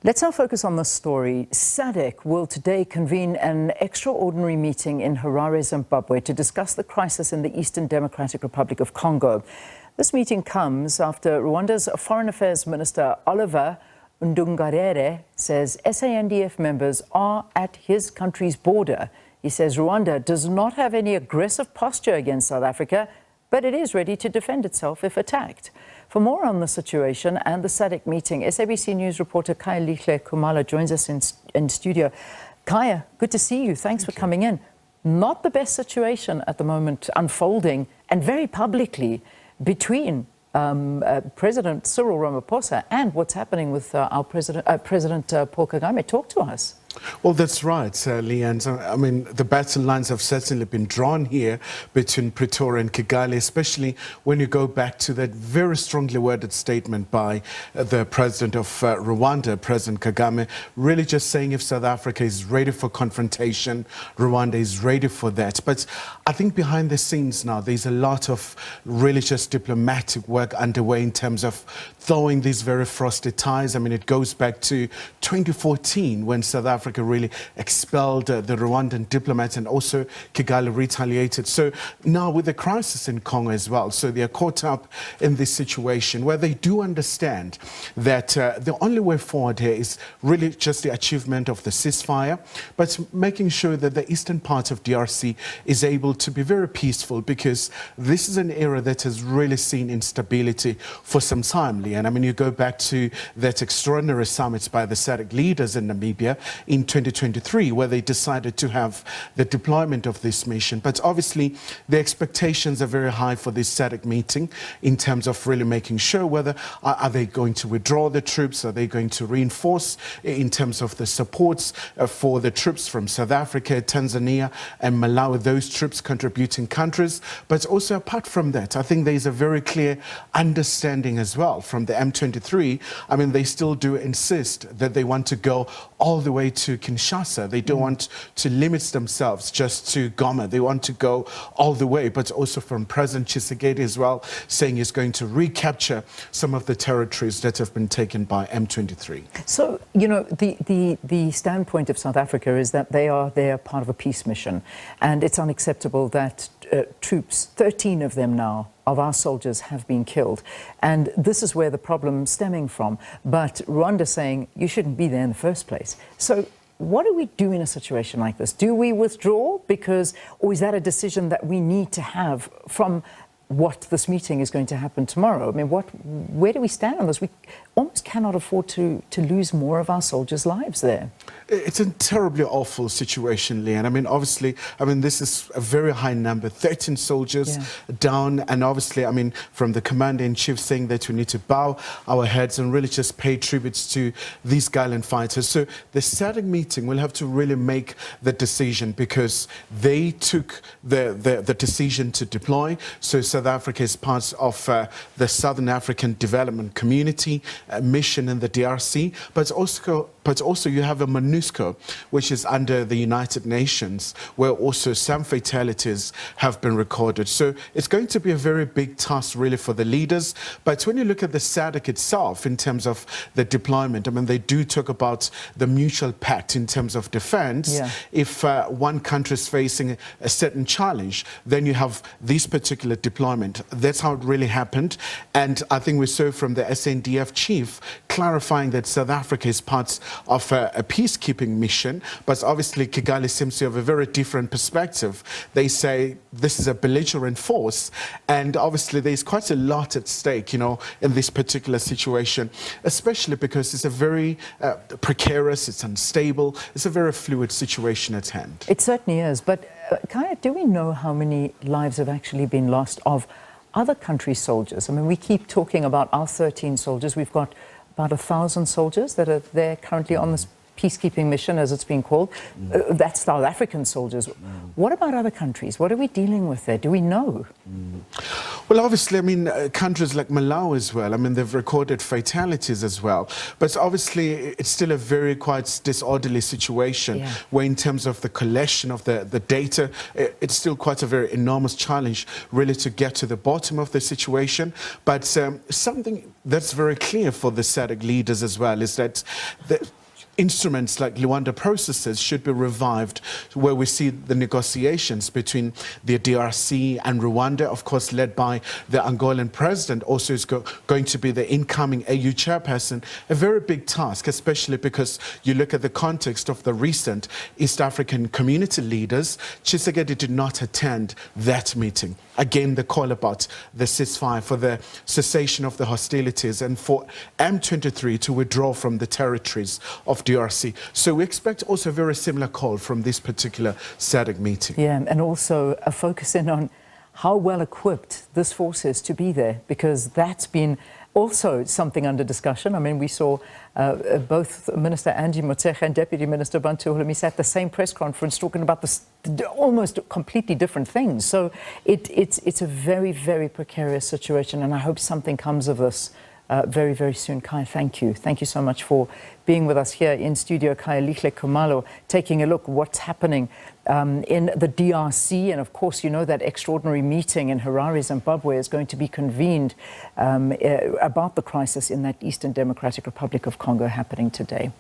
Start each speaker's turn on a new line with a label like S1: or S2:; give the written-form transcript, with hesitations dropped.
S1: Let's now focus on this story. SADC will today convene an extraordinary meeting in Harare, Zimbabwe, to discuss the crisis in the Eastern Democratic Republic of Congo. This meeting comes after Rwanda's Foreign Affairs Minister Oliver Ndungarere says SANDF members are at his country's border. He says Rwanda does not have any aggressive posture against South Africa, but it is ready to defend itself if attacked. For more on the situation and the SADC meeting, SABC News reporter Kaya Kumala joins us in studio. Kaya, good to see you. Thanks for coming in. Not the best situation at the moment unfolding, and very publicly, between President Cyril Ramaphosa and what's happening with our President Paul Kagame. Talk to us.
S2: Well, that's right, Leanne. I mean, the battle lines have certainly been drawn here between Pretoria and Kigali, especially when you go back to that very strongly worded statement by the president of Rwanda, President Kagame, really just saying if South Africa is ready for confrontation, Rwanda is ready for that. But I think behind the scenes now, there's a lot of really just diplomatic work underway in terms of thawing these very frosty ties. I mean, it goes back to 2014 when South Africa really expelled the Rwandan diplomats, and also Kigali retaliated. So now with the crisis in Congo as well, so they are caught up in this situation where they do understand that the only way forward here is really just the achievement of the ceasefire, but making sure that the eastern part of DRC is able to be very peaceful, because this is an area that has really seen instability for some time, Leanne. I mean, you go back to that extraordinary summit by the SADC leaders in Namibia in 2023, where they decided to have the deployment of this mission. But obviously, the expectations are very high for this SADC meeting in terms of really making sure whether are they going to withdraw the troops, are they going to reinforce in terms of the supports for the troops from South Africa, Tanzania and Malawi, those troops contributing countries. But also apart from that, I think there is a very clear understanding as well from the M23. I mean, they still do insist that they want to go all the way to Kinshasa. They don't want to limit themselves just to Goma. They want to go all the way, but also from President Tshisekedi as well, saying he's going to recapture some of the territories that have been taken by M23.
S1: So, you know, the standpoint of South Africa is that they are part of a peace mission, and it's unacceptable that troops, 13 of them now, of our soldiers have been killed. And this is where the problem's stemming from. But Rwanda saying you shouldn't be there in the first place. So what do we do in a situation like this? Do we withdraw or is that a decision that we need to have from what this meeting is going to happen tomorrow? I mean, where do we stand on this? We almost cannot afford to lose more of our soldiers' lives there.
S2: It's a terribly awful situation, Leanne. I mean, obviously, this is a very high number, 13 soldiers down. And obviously, I mean, from the commander-in-chief saying that we need to bow our heads and really just pay tributes to these gallant fighters. So the SADC meeting will have to really make the decision, because they took the decision to deploy. So South Africa is part of the Southern African Development Community mission in the DRC, but also you have a MONUSCO, which is under the United Nations, where also some fatalities have been recorded. So it's going to be a very big task really for the leaders. But when you look at the SADC itself in terms of the deployment, I mean, they do talk about the mutual pact in terms of defense. If one country is facing a certain challenge, then you have this particular deployment. That's how it really happened. And I think we saw from the SANDF chief clarifying that South Africa is part of a peacekeeping mission, but obviously Kigali seems to have a very different perspective. They say this is a belligerent force, and obviously there's quite a lot at stake, you know, in this particular situation, especially because it's a very precarious, it's unstable, it's a very fluid situation at hand.
S1: It certainly is, but Kaya, do we know how many lives have actually been lost of other countries' soldiers? I mean, we keep talking about our 13 soldiers. We've got about 1,000 soldiers that are there currently on this peacekeeping mission, as it's been called. That's South African soldiers. What about other countries? What are we dealing with there? Do we know?
S2: Well, obviously, I mean, countries like Malawi as well, I mean, they've recorded fatalities as well. But obviously, it's still a very quite disorderly situation where in terms of the collection of the data, it's still quite a very enormous challenge really to get to the bottom of the situation. But something that's very clear for the SADC leaders as well is that instruments like Luanda processes should be revived, where we see the negotiations between the DRC and Rwanda, of course led by the Angolan president, also is going to be the incoming AU chairperson, a very big task, especially because you look at the context of the recent East African community leaders. Tshisekedi did not attend that meeting. Again, the call about the ceasefire, for the cessation of the hostilities, and for M23 to withdraw from the territories of DRC. So we expect also a very similar call from this particular SADC meeting.
S1: Yeah, and also a focus in on how well equipped this force is to be there, because that's been also something under discussion. I mean, we saw both Minister Angie Motshekga and Deputy Minister Bantu Holomisa at the same press conference talking about this almost completely different things. So it's a very, very precarious situation, and I hope something comes of this very, very soon. Kai, thank you. Thank you so much for being with us here in studio. Kai Lihle Kumalo, taking a look what's happening in the DRC. And of course, you know that extraordinary meeting in Harare, Zimbabwe is going to be convened about the crisis in that Eastern Democratic Republic of Congo happening today.